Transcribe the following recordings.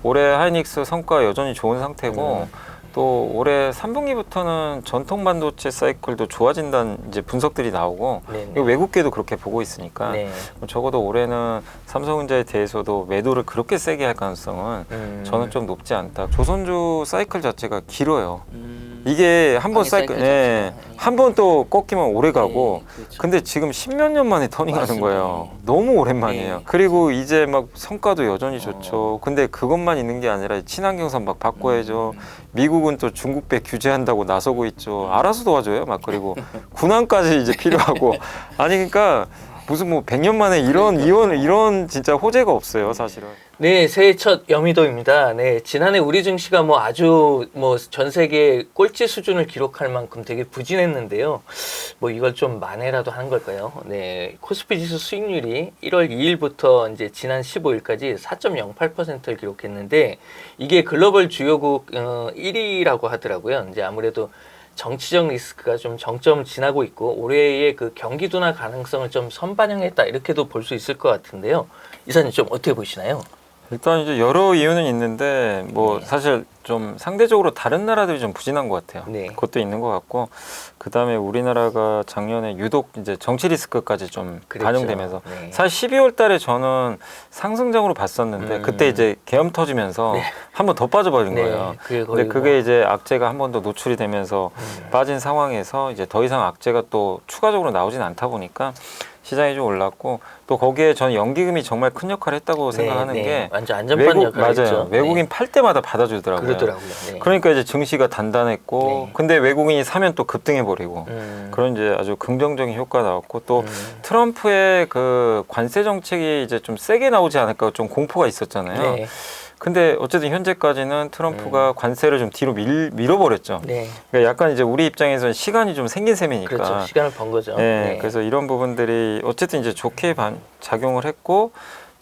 올해 하이닉스 성과 여전히 좋은 상태고 또 올해 3분기부터는 전통 반도체 사이클도 좋아진다는 이제 분석들이 나오고 이거 외국계도 그렇게 보고 있으니까 적어도 올해는 삼성전자에 대해서도 매도를 그렇게 세게 할 가능성은 저는 좀 높지 않다. 조선주 사이클 자체가 길어요. 이게 한 번 사이클, 한 번 또 꺾이면 오래 가고, 그렇죠. 근데 지금 십몇 년 만에 터닝하는 거예요. 너무 오랜만이에요. 그리고 이제 막 성과도 여전히 좋죠. 근데 그것만 있는 게 아니라 친환경선 막 바꿔야죠. 미국은 또 중국배 규제한다고 나서고 있죠. 알아서 도와줘요. 막 그리고 군함까지 이제 필요하고, 아니 그러니까 무슨 뭐 100년 만에 이런 진짜 호재가 없어요, 사실은. 네, 새해 첫 여미도입니다. 네, 지난해 우리 증시가 뭐 아주 뭐 전 세계 꼴찌 수준을 기록할 만큼 되게 부진했는데요. 뭐 이걸 좀 만회라도 하는 걸까요? 네, 코스피 지수 수익률이 1월 2일부터 이제 지난 15일까지 4.08%를 기록했는데 이게 글로벌 주요국 1위라고 하더라고요. 이제 아무래도 정치적 리스크가 좀 정점을 지나고 있고 올해의 그 경기 둔화 가능성을 좀 선반영했다 이렇게도 볼 수 있을 것 같은데요. 이사님 좀 어떻게 보시나요? 일단 이제 여러 이유는 있는데 뭐 사실 좀 상대적으로 다른 나라들이 좀 부진한 것 같아요. 그것도 있는 것 같고 그 다음에 우리나라가 작년에 유독 이제 정치 리스크까지 좀 반영되면서 사실 12월달에 저는 상승장으로 봤었는데 그때 이제 계엄 터지면서 한 번 더 빠져버린 거예요. 근데 그게 이제 악재가 한 번 더 노출이 되면서 빠진 상황에서 이제 더 이상 악재가 또 추가적으로 나오진 않다 보니까 시장이 좀 올랐고 또 거기에 저는 연기금이 정말 큰 역할을 했다고 생각하는 게 완전 안전판 역할을 했죠. 외국인 팔 때마다 받아주더라고요. 그러니까 이제 증시가 단단했고 근데 외국인이 사면 또 급등해버리고 그런 이제 아주 긍정적인 효과가 나왔고 또 트럼프의 그 관세 정책이 이제 좀 세게 나오지 않을까 좀 공포가 있었잖아요. 근데 어쨌든 현재까지는 트럼프가 관세를 좀 뒤로 밀어버렸죠. 그러니까 약간 이제 우리 입장에서는 시간이 좀 생긴 셈이니까. 그렇죠. 시간을 번 거죠. 그래서 이런 부분들이 어쨌든 이제 좋게 작용을 했고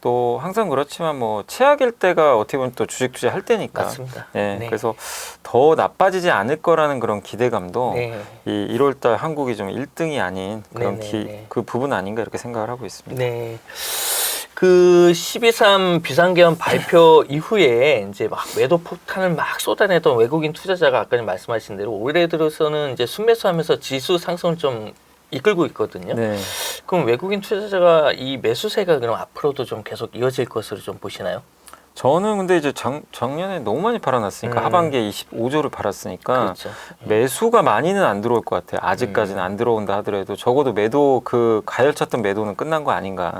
또 항상 그렇지만 뭐 최악일 때가 어떻게 보면 또 주식 할 때니까. 맞습니다. 그래서 더 나빠지지 않을 거라는 그런 기대감도 이 1월달 한국이 좀 1등이 아닌 그런 그 부분 아닌가 이렇게 생각을 하고 있습니다. 그 12.3 비상계엄 발표 이후에 이제 막 매도 폭탄을 막 쏟아내던 외국인 투자자가 아까 말씀하신 대로 올해 들어서는 이제 순매수하면서 지수 상승을 좀 이끌고 있거든요. 그럼 외국인 투자자가 이 매수세가 그럼 앞으로도 좀 계속 이어질 것으로 좀 보시나요? 저는 근데 이제 작년에 너무 많이 팔아놨으니까 하반기에 25조를 팔았으니까 매수가 많이는 안 들어올 것 같아요. 아직까지는 안 들어온다 하더라도 적어도 매도 그 가열찼던 매도는 끝난 거 아닌가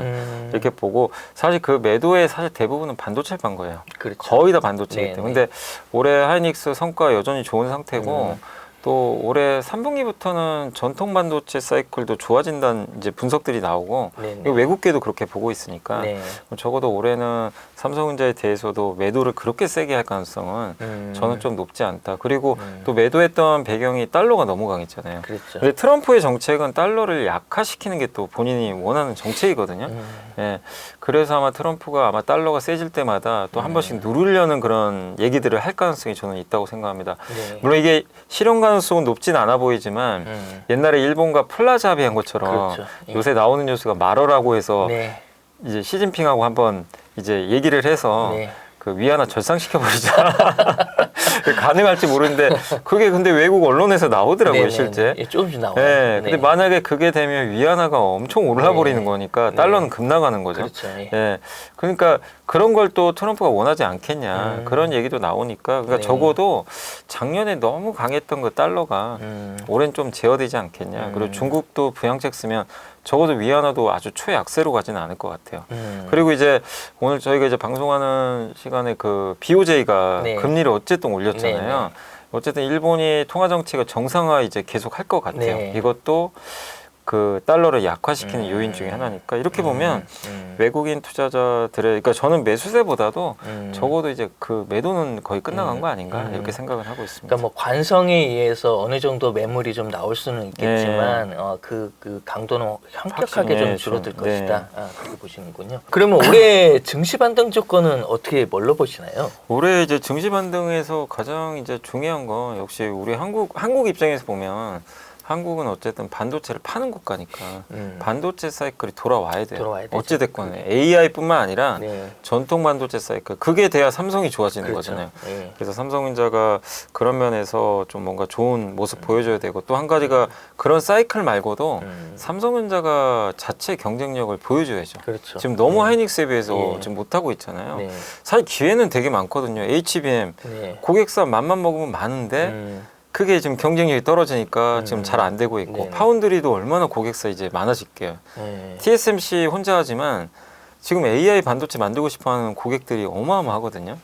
이렇게 보고 사실 그 매도의 사실 대부분은 반도체를 판 거예요. 거의 다 반도체이기 때문에. 근데 올해 하이닉스 성과 여전히 좋은 상태고 또 올해 3분기부터는 전통 반도체 사이클도 좋아진다는 이제 분석들이 나오고 외국계도 그렇게 보고 있으니까 적어도 올해는 삼성전자에 대해서도 매도를 그렇게 세게 할 가능성은 저는 좀 높지 않다. 그리고 또 매도했던 배경이 달러가 너무 강했잖아요. 근데 트럼프의 정책은 달러를 약화시키는 게 또 본인이 원하는 정책이거든요. 그래서 아마 트럼프가 아마 달러가 세질 때마다 또 한 번씩 누르려는 그런 얘기들을 할 가능성이 저는 있다고 생각합니다. 물론 이게 실현 가능성은 높진 않아 보이지만 옛날에 일본과 플라자 합의한 것처럼 요새 나오는 뉴스가 말어라고 해서 이제 시진핑하고 한번 이제 얘기를 해서 그 위안화 절상시켜버리자. 가능할지 모르는데 그게 근데 외국 언론에서 나오더라고요. 실제. 조금씩 나와요. 근데 만약에 그게 되면 위안화가 엄청 올라 버리는 거니까 달러는 급나가는 거죠. 그러니까 그런 걸 또 트럼프가 원하지 않겠냐 그런 얘기도 나오니까 그러니까 적어도 작년에 너무 강했던 그 달러가 올해는 좀 제어되지 않겠냐. 그리고 중국도 부양책 쓰면 적어도 위안화도 아주 초약세로 가지는 않을 것 같아요. 그리고 이제 오늘 저희가 이제 방송하는 시간에 그 BOJ가 금리를 어쨌든 올렸잖아요. 어쨌든 일본이 통화 정책을 정상화 이제 계속 할 것 같아요. 이것도 그 달러를 약화시키는 요인 중에 하나니까 이렇게 보면 외국인 투자자들의 그러니까 저는 매수세보다도 적어도 이제 그 매도는 거의 끝나간 거 아닌가 이렇게 생각을 하고 있습니다. 그러니까 뭐 관성에 의해서 어느 정도 매물이 좀 나올 수는 있겠지만 그 강도는 현격하게 좀 줄어들 것이다. 그렇게 보시는군요. 그러면 올해 증시 반등 조건은 어떻게 뭘로 보시나요? 올해 이제 증시 반등에서 가장 이제 중요한 건 역시 우리 한국 입장에서 보면 한국은 어쨌든 반도체를 파는 국가니까 반도체 사이클이 돌아와야 돼요. 돌아와야 되죠. 어찌됐건 AI뿐만 아니라 네. 전통 반도체 사이클 그게 돼야 삼성이 좋아지는 그렇죠. 거잖아요. 네. 그래서 삼성전자가 그런 면에서 좀 뭔가 좋은 모습 보여줘야 되고 또 한 가지가 그런 사이클 말고도 삼성전자가 자체 경쟁력을 보여줘야죠. 그렇죠. 지금 너무 네. 하이닉스에 비해서 네. 지금 못하고 있잖아요. 네. 사실 기회는 되게 많거든요. HBM 네. 고객사 맘만 먹으면 많은데 그게 지금 경쟁력이 떨어지니까 지금 잘 안 되고 있고 네네. 파운드리도 얼마나 고객사 이제 많아질게요. 네. TSMC 혼자 하지만 지금 AI 반도체 만들고 싶어하는 고객들이 어마어마하거든요.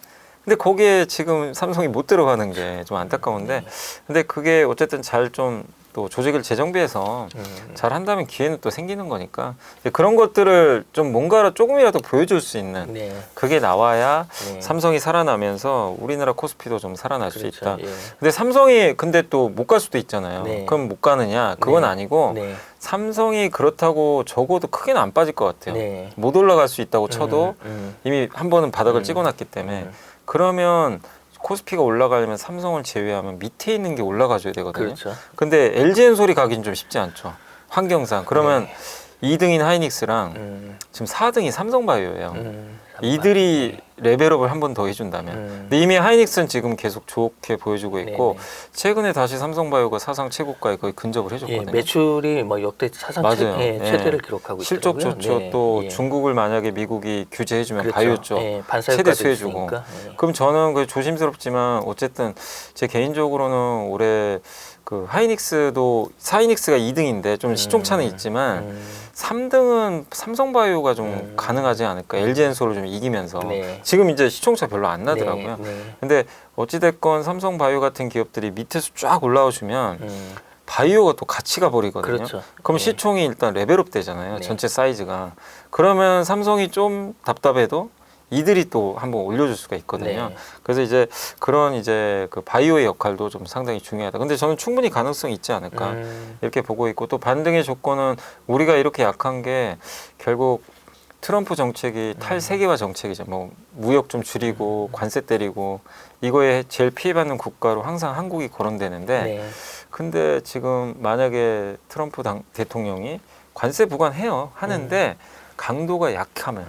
근데 거기에 지금 삼성이 못 들어가는 게 좀 안타까운데 근데 그게 어쨌든 잘 좀 또 조직을 재정비해서 잘 한다면 기회는 또 생기는 거니까 그런 것들을 좀 뭔가 조금이라도 보여줄 수 있는 네. 그게 나와야 네. 삼성이 살아나면서 우리나라 코스피도 좀 살아날 수 그렇죠. 있다. 예. 근데 삼성이 근데 또 못 갈 수도 있잖아요. 네. 그럼 못 가느냐? 그건 네. 아니고 네. 삼성이 그렇다고 적어도 크게는 안 빠질 것 같아요. 네. 못 올라갈 수 있다고 쳐도 음. 이미 한 번은 바닥을 찍어놨기 때문에 그러면 코스피가 올라가려면 삼성을 제외하면 밑에 있는 게 올라가줘야 되거든요. 그렇죠. 근데 LG엔솔이 가긴 좀 쉽지 않죠. 환경상. 그러면 네. 2등인 하이닉스랑 지금 4등이 삼성바이오예요. 이들이 레벨업을 한 번 더 해준다면 근데 이미 하이닉스는 지금 계속 좋게 보여주고 있고 네네. 최근에 다시 삼성바이오가 사상 최고가에 거의 근접을 예, 해줬거든요. 매출이 뭐 역대 사상 맞아요. 최대를 기록하고 실적 있더라고요. 좋죠. 네. 또 예. 중국을 만약에 미국이 규제해주면 그렇죠. 바이오 쪽 예, 최대 반사효과도 수혜주고 있으니까. 예. 그럼 저는 그 조심스럽지만 어쨌든 제 개인적으로는 올해 그 하이닉스가 2등인데 좀 시총차는 있지만 3등은 삼성바이오가 좀 가능하지 않을까. LG엔솔을 좀 이기면서 네. 지금 이제 시총차 별로 안 나더라고요. 네. 네. 근데 어찌됐건 삼성바이오 같은 기업들이 밑에서 쫙 올라오시면 바이오가 또 같이 가버리거든요. 그렇죠. 그럼 네. 시총이 일단 레벨업 되잖아요. 네. 전체 사이즈가. 그러면 삼성이 좀 답답해도 이들이 또 한번 올려줄 수가 있거든요. 네. 그래서 이제 그런 이제 그 바이오의 역할도 좀 상당히 중요하다. 근데 저는 충분히 가능성이 있지 않을까 이렇게 보고 있고 또 반등의 조건은 우리가 이렇게 약한 게 결국 트럼프 정책이 탈세계화 정책이죠. 뭐 무역 좀 줄이고 관세 때리고 이거에 제일 피해받는 국가로 항상 한국이 거론되는데 네. 근데 지금 만약에 트럼프 대통령이 관세 부과해요 하는데 강도가 약하면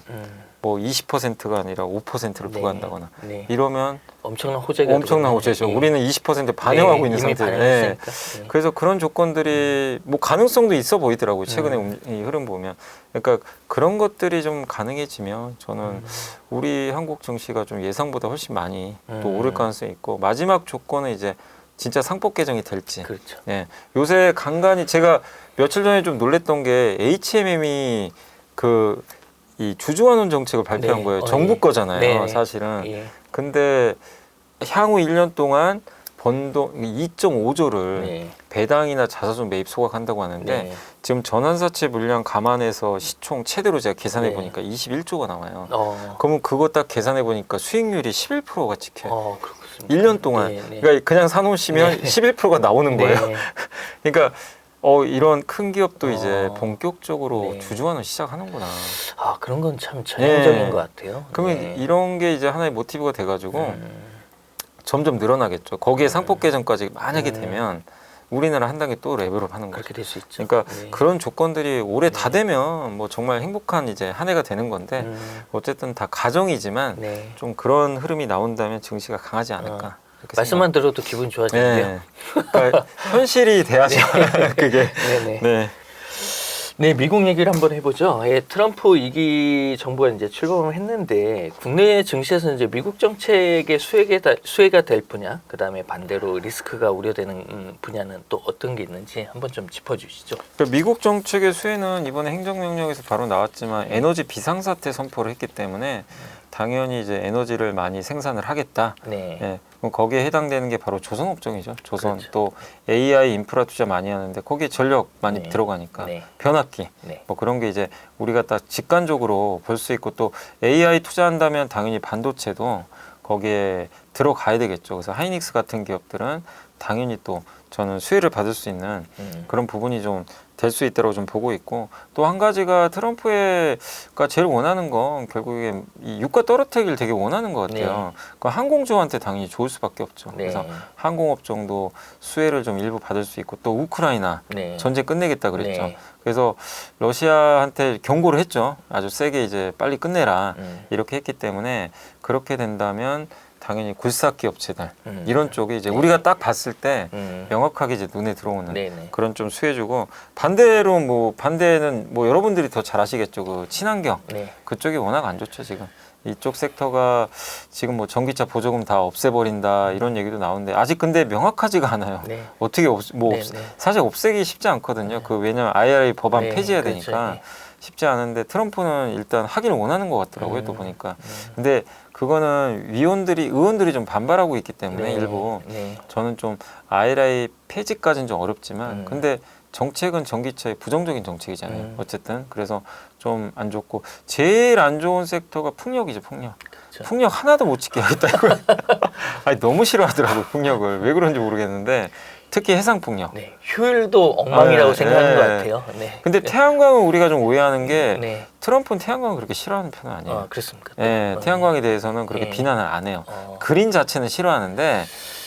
뭐 20%가 아니라 5%를 네. 부과한다거나 네. 이러면 엄청난 호재가 엄청난 호재죠. 예. 우리는 20% 반영하고 네, 있는 이미 상태예요. 반영했으니까. 네. 네. 그래서 그런 조건들이 뭐 가능성도 있어 보이더라고요. 최근에 이 흐름 보면. 그러니까 그런 것들이 좀 가능해지면 저는 우리 한국 증시가 좀 예상보다 훨씬 많이 또 오를 가능성이 있고 마지막 조건은 이제 진짜 상법 개정이 될지. 그렇죠. 예. 요새 간간히 제가 며칠 전에 좀 놀랬던 게 HMM이 그 이 주주환원 정책을 발표한 네. 거예요. 정부 예. 거잖아요. 네. 사실은. 예. 근데 향후 1년 동안 번돈 2.5조를 네. 배당이나 자사주 매입 소각한다고 하는데 네. 지금 전환사채 물량 감안해서 시총 최대로 제가 계산해 네. 보니까 21조가 나와요. 어. 그러면 그거 딱 계산해 보니까 수익률이 11%가 찍혀요. 그렇습니다. 1년 동안. 네, 네. 그러니까 그냥 사놓으시면 네. 11%가 나오는 거예요. 네. 그러니까 이런 큰 기업도 이제 어. 본격적으로 네. 주주환원 시작하는구나. 그런 건 참 전형적인 네. 것 같아요. 그러면 네. 이런 게 이제 하나의 모티브가 돼가지고 점점 늘어나겠죠. 거기에 상법 개정까지 만약에 되면 우리나라 한 단계 또 레벨업 하는 거죠. 그렇게 될 수 있죠. 그러니까 네. 그런 조건들이 올해 다 되면 뭐 정말 행복한 이제 한 해가 되는 건데 어쨌든 다 가정이지만 네. 좀 그런 흐름이 나온다면 증시가 강하지 않을까. 이렇게 말씀만 들어도 기분 좋아지는데요. 네. 그러니까 현실이 돼야죠. 그게. 네네. 네. 네, 미국 얘기를 한번 해보죠. 예, 트럼프 2기 정부가 이제 출범을 했는데 국내 증시에서 이제 미국 정책의 수혜가 될 분야, 그 다음에 반대로 리스크가 우려되는 분야는 또 어떤 게 있는지 한번 좀 짚어주시죠. 그러니까 미국 정책의 수혜는 이번에 행정명령에서 바로 나왔지만 에너지 비상사태 선포를 했기 때문에 당연히 이제 에너지를 많이 생산을 하겠다. 네. 예, 그럼 거기에 해당되는 게 바로 조선업종이죠. 조선 그렇죠. 또 AI 인프라 투자 많이 하는데 거기에 전력 많이 네. 들어가니까 네. 변압기 네. 뭐 그런 게 이제 우리가 딱 직관적으로 볼 수 있고 또 AI 투자한다면 당연히 반도체도 거기에 들어가야 되겠죠. 그래서 하이닉스 같은 기업들은 당연히 또 저는 수혜를 받을 수 있는 그런 부분이 좀 될 수 있다고 좀 보고 있고, 또 한 가지가 트럼프가 제일 원하는 건 결국에 이 유가 떨어뜨리기를 되게 원하는 것 같아요. 그 항공주한테 당연히 좋을 수밖에 없죠. 네. 그래서 항공업종도 수혜를 좀 일부 받을 수 있고, 또 우크라이나 네. 전쟁 끝내겠다 그랬죠. 네. 그래서 러시아한테 경고를 했죠. 아주 세게 이제 빨리 끝내라 이렇게 했기 때문에, 그렇게 된다면 당연히 굴삭기 업체들 이런 쪽에 이제 우리가 딱 봤을 때 명확하게 이제 눈에 들어오는 네네. 그런 좀 수혜주고, 반대로 반대는 여러분들이 더 잘 아시겠죠. 그 친환경 네. 그쪽이 워낙 안 좋죠 지금. 이쪽 섹터가 지금 전기차 보조금 다 없애버린다 이런 얘기도 나오는데, 아직 근데 명확하지가 않아요. 네. 어떻게 네. 사실 없애기 쉽지 않거든요. 그 왜냐면 IRA 법안 네, 폐지해야 그렇죠. 되니까 네. 쉽지 않은데, 트럼프는 일단 하기를 원하는 것 같더라고요. 또 보니까. 근데 그거는 의원들이 좀 반발하고 있기 때문에 네. 일부 네. 저는 좀 IRA 폐지까지는 좀 어렵지만, 근데 정책은 전기차의 부정적인 정책이잖아요. 어쨌든 그래서 좀 안 좋고, 제일 안 좋은 섹터가 풍력이죠. 풍력. 그렇죠. 풍력 하나도 못 짓게 하겠다 이거. 아니 너무 싫어하더라고 풍력을. 왜 그런지 모르겠는데 특히 해상 풍력. 네. 효율도 엉망이라고 네, 생각하는 네. 것 같아요. 네. 근데 태양광은 우리가 좀 오해하는 게 네. 트럼프는 태양광을 그렇게 싫어하는 편은 아니에요. 아, 그렇습니까? 예, 태양광에 대해서는 그렇게 네. 비난을 안 해요. 어. 그린 자체는 싫어하는데,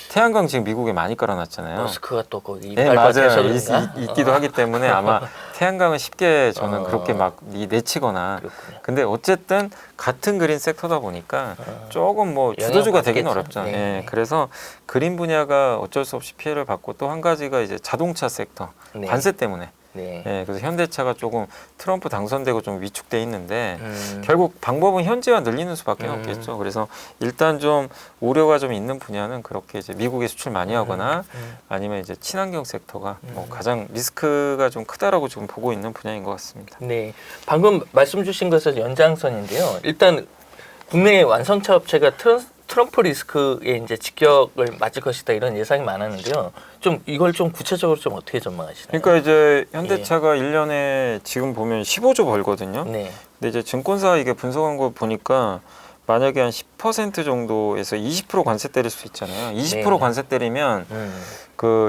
태양광 지금 미국에 많이 깔아놨잖아요. 머스크가 또 거기 네, 이빨 맞아요. 밖에서 그런가? 있기도 하기 때문에 아마 태양광은 쉽게 저는 어. 그렇게 막 내치거나. 그렇군요. 근데 어쨌든 같은 그린 섹터다 보니까 조금 주도주가 되긴 영향받겠죠. 어렵죠. 네. 예, 그래서 그린 분야가 어쩔 수 없이 피해를 받고, 또 한 가지가 이제 자동차 섹터 네. 관세 때문에. 네. 예, 그래서 현대차가 조금 트럼프 당선되고 좀 위축돼 있는데, 음. 결국 방법은 현지화 늘리는 수밖에 없겠죠. 그래서 일단 좀 우려가 좀 있는 분야는 그렇게 이제 미국에 수출 많이 하거나 아니면 이제 친환경 섹터가 가장 리스크가 좀 크다라고 지금 보고 있는 분야인 것 같습니다. 네. 방금 말씀 주신 것은 연장선인데요. 일단 국내 완성차 업체가 트럼프 리스크에 이제 직격을 맞을 것이다 이런 예상이 많았는데요. 좀 이걸 좀 구체적으로 좀 어떻게 전망하시나요? 그러니까 이제 현대차가 1년에 지금 보면 15조 벌거든요. 네. 근데 이제 증권사 이게 분석한 거 보니까 만약에 한 10% 정도에서 20% 관세 때릴 수 있잖아요. 20% 네. 관세 때리면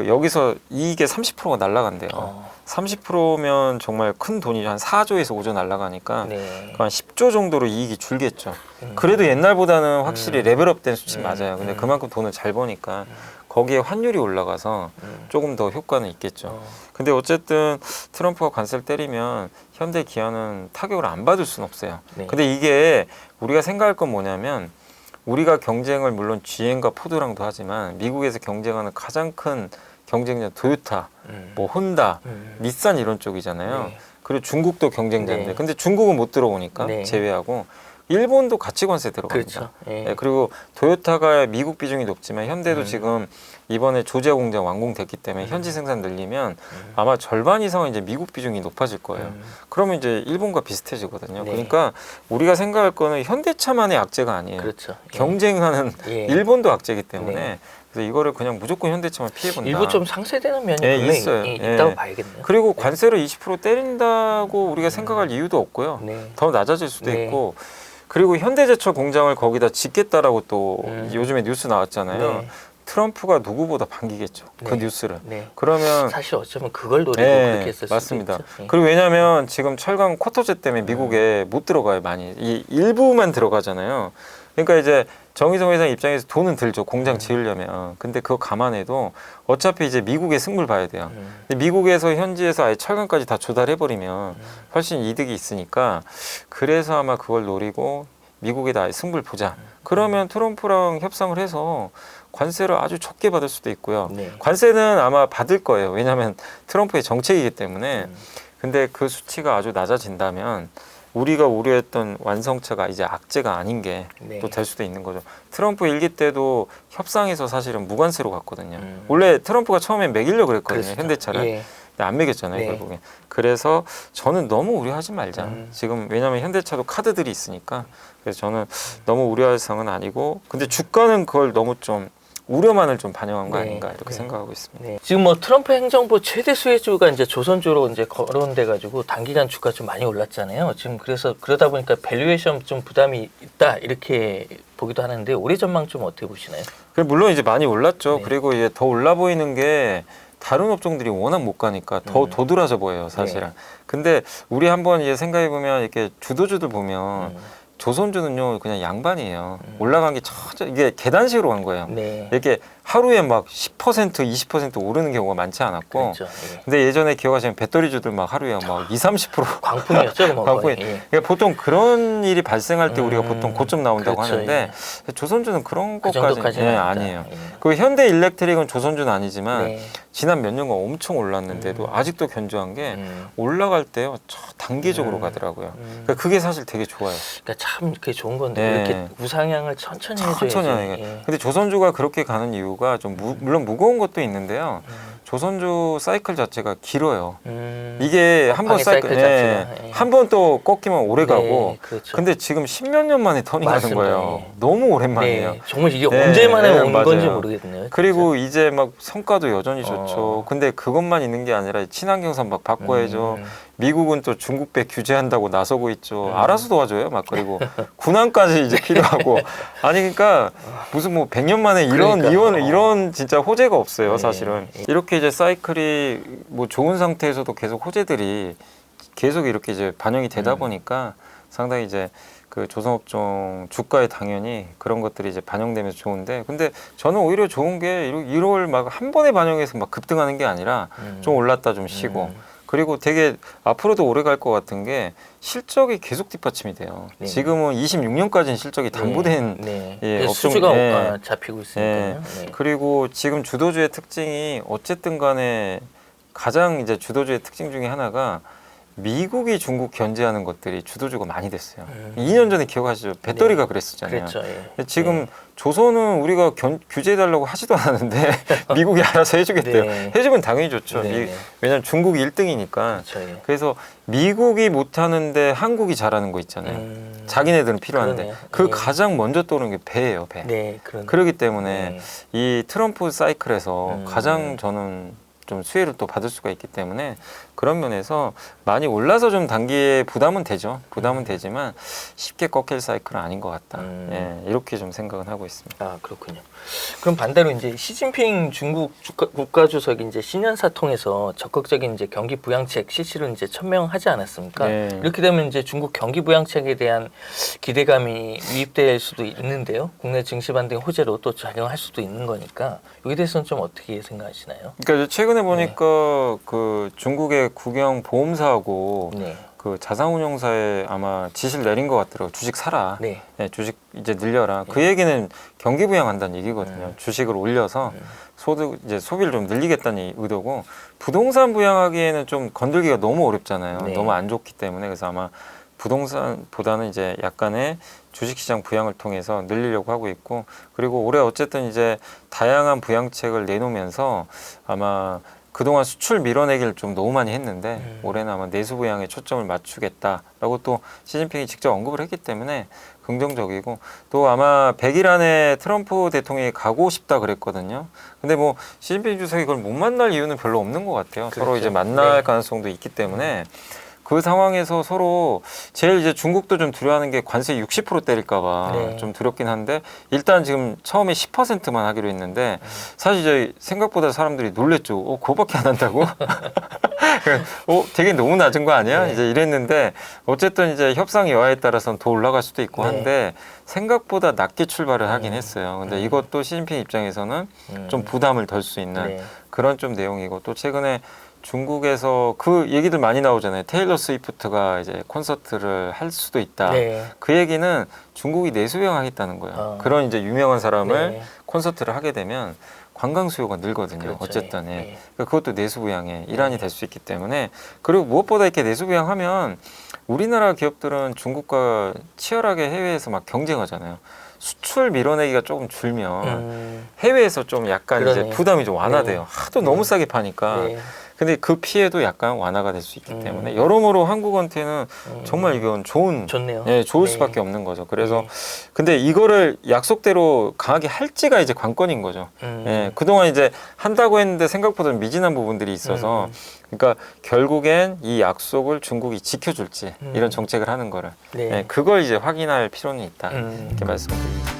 여기서 이익의 30%가 날라간대요. 30%면 정말 큰 돈이죠. 한 4조에서 5조 날라가니까 네. 한 10조 정도로 이익이 줄겠죠. 그래도 옛날보다는 확실히 레벨업된 수치 맞아요. 근데 그만큼 돈을 잘 버니까 거기에 환율이 올라가서 조금 더 효과는 있겠죠. 근데 어쨌든 트럼프가 관세를 때리면 현대 기아는 타격을 안 받을 수는 없어요. 네. 근데 이게 우리가 생각할 건 뭐냐면, 우리가 경쟁을 물론 GM과 포드랑도 하지만 미국에서 경쟁하는 가장 큰 경쟁자 도요타, 혼다, 닛산 이런 쪽이잖아요. 네. 그리고 중국도 경쟁자인데, 네. 근데 중국은 못 들어오니까 네. 제외하고, 일본도 같이 관세 들어갑니다. 그렇죠. 예. 네, 그리고 도요타가 미국 비중이 높지만 현대도 지금 이번에 조지아 공장 완공됐기 때문에 현지 생산 늘리면 아마 절반 이상은 이제 미국 비중이 높아질 거예요. 그러면 이제 일본과 비슷해지거든요. 네. 그러니까 우리가 생각할 거는 현대차만의 악재가 아니에요. 그렇죠. 예. 경쟁하는 예. 일본도 악재이기 때문에 네. 그래서 이거를 그냥 무조건 현대차만 피해본다. 일부 좀 상쇄되는 면이 예, 분명히 있어요. 있다고 예. 봐야겠네요. 그리고 관세를 20% 때린다고 우리가 생각할 이유도 없고요. 네. 더 낮아질 수도 네. 있고, 그리고 현대제철 공장을 거기다 짓겠다라고 또 요즘에 뉴스 나왔잖아요. 네. 트럼프가 누구보다 반기겠죠. 그 네. 뉴스를. 네. 그러면 사실 어쩌면 그걸 노리고 네, 그렇게 했을 맞습니다. 수도 있죠. 예. 그리고 왜냐하면 지금 철강 쿼터제 때문에 미국에 못 들어가요. 많이 이 일부만 들어가잖아요. 그러니까 이제 정의성 회장 입장에서 돈은 들죠. 공장 지으려면. 근데 그거 감안해도 어차피 이제 미국의 승부를 봐야 돼요. 근데 미국에서 현지에서 아예 철강까지 다 조달해버리면 훨씬 이득이 있으니까, 그래서 아마 그걸 노리고 미국에다 아예 승부를 보자. 그러면 트럼프랑 협상을 해서 관세를 아주 적게 받을 수도 있고요. 네. 관세는 아마 받을 거예요. 왜냐하면 트럼프의 정책이기 때문에. 근데 그 수치가 아주 낮아진다면 우리가 우려했던 완성차가 이제 악재가 아닌 게 또 네. 될 수도 있는 거죠. 트럼프 일기 때도 협상에서 사실은 무관세로 갔거든요. 원래 트럼프가 처음에 매기려고 그랬거든요. 그렇죠. 현대차를. 예. 근데 안 매겼잖아요. 네. 결국에. 그래서 저는 너무 우려하지 말자. 지금 왜냐하면 현대차도 카드들이 있으니까. 그래서 저는 너무 우려할 상은 아니고, 근데 주가는 그걸 너무 좀 우려만을 좀 반영한 거 네. 아닌가 이렇게 네. 생각하고 있습니다. 네. 지금 뭐 트럼프 행정부 최대 수혜주가 이제 조선주로 이제 거론돼 가지고 단기간 주가 좀 많이 올랐잖아요. 지금 그래서 그러다 보니까 밸류에이션 좀 부담이 있다 이렇게 보기도 하는데 올해 전망 좀 어떻게 보시나요? 물론 이제 많이 올랐죠. 네. 그리고 이제 더 올라 보이는 게 다른 업종들이 워낙 못 가니까 더 도드라져 보여요, 사실은. 네. 근데 우리 한번 이제 생각해 보면 이렇게 주도주들 보면 조선주는요 그냥 양반이에요. 올라간 게 이게 계단식으로 간 거예요. 네. 이렇게 하루에 막 10%, 20% 오르는 경우가 많지 않았고. 그렇죠. 예. 근데 예전에 기억하시면 배터리주들 막 하루에 막 20, 30% 광풍이었죠, 뭐 광풍이. 거의. 예. 그러니까 보통 그런 일이 발생할 때 우리가 보통 고점 나온다고 그렇죠, 하는데 조선주는 그런 그 것까지 정도까지는 아니다. 아니에요. 예. 그 현대 일렉트릭은 조선주는 아니지만 네. 지난 몇 년간 엄청 올랐는데도 아직도 견조한 게 올라갈 때요 단계적으로 가더라고요. 그러니까 그게 사실 되게 좋아요. 그러니까 참 그게 좋은 건데 네. 이렇게 우상향을 천천히 해줘야지. 천천히 하는 게. 예. 근데 조선주가 그렇게 가는 이유가 좀 물론 무거운 것도 있는데요. 조선주 사이클 자체가 길어요. 이게 한 번 방해 사이클, 사이클 자체가, 예. 한 번 또 꺾이면 오래 네, 가고. 그렇죠. 근데 지금 10몇 년 만에 터닝하는 맞습니다. 거예요. 예. 너무 오랜만이에요. 네, 정말 이게 네, 언제 만에 네, 온 맞아요. 건지 모르겠네요. 그리고 이제 막 성과도 여전히 좋죠. 어. 근데 그것만 있는 게 아니라 친환경산 막 바꿔야죠. 미국은 또 중국배 규제한다고 나서고 있죠. 알아서 도와줘요. 막 그리고 군함까지 이제 필요하고. 아니 그러니까 무슨 뭐 100년 만에 이런 진짜 호재가 없어요. 네. 사실은. 이렇게 이제 사이클이 뭐 좋은 상태에서도 계속 호재들이 계속 이렇게 이제 반영이 되다 보니까 상당히 이제 그 조선업종 주가에 당연히 그런 것들이 이제 반영되면서 좋은데, 근데 저는 오히려 좋은 게 이걸 막 한 번에 반영해서 막 급등하는 게 아니라 좀 올랐다 좀 쉬고 그리고 되게 앞으로도 오래 갈 것 같은 게 실적이 계속 뒷받침이 돼요. 네. 지금은 26년까지는 실적이 담보된 네. 예, 네. 업종, 수주가 예. 잡히고 있으니까요. 네. 그리고 지금 주도주의 특징이 어쨌든 간에 가장 이제 주도주의 특징 중에 하나가 미국이 중국 견제하는 것들이 주도주가 많이 됐어요. 2년 전에 기억하시죠? 배터리가 네. 그랬었잖아요. 그렇죠. 예. 근데 지금 조선은 우리가 규제해달라고 하지도 않았는데 미국이 알아서 해주겠대요. 네. 해주면 당연히 좋죠. 네. 왜냐하면 중국이 1등이니까. 그렇죠. 예. 그래서 미국이 못하는데 한국이 잘하는 거 있잖아요. 자기네들은 필요한데. 그러네요. 그 예. 가장 먼저 떠오르는 게 배예요. 배. 네, 그런. 그렇기 때문에 네. 이 트럼프 사이클에서 가장 저는 좀 수혜를 또 받을 수가 있기 때문에 그런 면에서 많이 올라서 좀 단기에 부담은 되죠. 부담은 되지만 쉽게 꺾일 사이클은 아닌 것 같다. 예, 이렇게 좀 생각은 하고 있습니다. 아, 그렇군요. 그럼 반대로 이제 시진핑 중국 국가주석이 이제 신년사 통해서 적극적인 이제 경기 부양책 실시를 이제 천명하지 않았습니까? 네. 이렇게 되면 이제 중국 경기 부양책에 대한 기대감이 유입될 수도 있는데요. 국내 증시 반등 호재로 또 작용할 수도 있는 거니까 여기에 대해서는 좀 어떻게 생각하시나요? 그러니까 최근에 보니까 그 중국의 국영 보험사하고 네. 그 자산운용사에 아마 지시를 내린 것 같더라고요. 주식 사라. 네. 네, 주식 이제 늘려라. 그 얘기는 경기 부양한다는 얘기거든요. 주식을 올려서 소득 이제 소비를 좀 늘리겠다는 의도고, 부동산 부양하기에는 좀 건들기가 너무 어렵잖아요. 네. 너무 안 좋기 때문에. 그래서 아마 부동산보다는 이제 약간의 주식시장 부양을 통해서 늘리려고 하고 있고, 그리고 올해 어쨌든 이제 다양한 부양책을 내놓으면서 아마 그동안 수출 밀어내기를 좀 너무 많이 했는데 올해는 아마 내수 부양에 초점을 맞추겠다라고 또 시진핑이 직접 언급을 했기 때문에 긍정적이고, 또 아마 100일 안에 트럼프 대통령이 가고 싶다 그랬거든요. 근데 뭐 시진핑 주석이 그걸 못 만날 이유는 별로 없는 것 같아요. 그렇죠. 서로 이제 만날 네. 가능성도 있기 때문에 그 상황에서 서로 제일 이제 중국도 좀 두려워하는 게 관세 60% 때릴까봐 네. 좀 두렵긴 한데, 일단 지금 처음에 10%만 하기로 했는데 사실 저희 생각보다 사람들이 놀랬죠. 그거밖에 안 한다고? 되게 너무 낮은 거 아니야? 네. 이제 이랬는데 어쨌든 이제 협상 여하에 따라서는 더 올라갈 수도 있고 네. 한데 생각보다 낮게 출발을 하긴 했어요. 근데 이것도 시진핑 입장에서는 좀 부담을 덜 수 있는 네. 그런 좀 내용이고, 또 최근에 중국에서 그 얘기들 많이 나오잖아요. 테일러 스위프트가 이제 콘서트를 할 수도 있다. 네. 그 얘기는 중국이 내수용하겠다는 거예요. 그런 이제 유명한 사람을 네. 콘서트를 하게 되면 관광 수요가 늘거든요. 그렇죠. 어쨌든 예. 예. 그것도 내수 부양의 일환이 될 수 있기 때문에, 그리고 무엇보다 이렇게 내수 부양하면 우리나라 기업들은 중국과 치열하게 해외에서 막 경쟁하잖아요. 수출 밀어내기가 조금 줄면 해외에서 좀 약간 그러네요. 이제 부담이 좀 완화돼요. 네. 하도 너무 싸게 파니까. 네. 근데 그 피해도 약간 완화가 될 수 있기 때문에 여러모로 한국한테는 정말 이건 좋네요. 예, 좋을 수밖에 없는 거죠. 그래서 근데 이거를 약속대로 강하게 할지가 이제 관건인 거죠. 예, 그동안 이제 한다고 했는데 생각보다 미진한 부분들이 있어서 그러니까 결국엔 이 약속을 중국이 지켜줄지 이런 정책을 하는 거를 네. 예, 그걸 이제 확인할 필요는 있다 이렇게 말씀드립니다.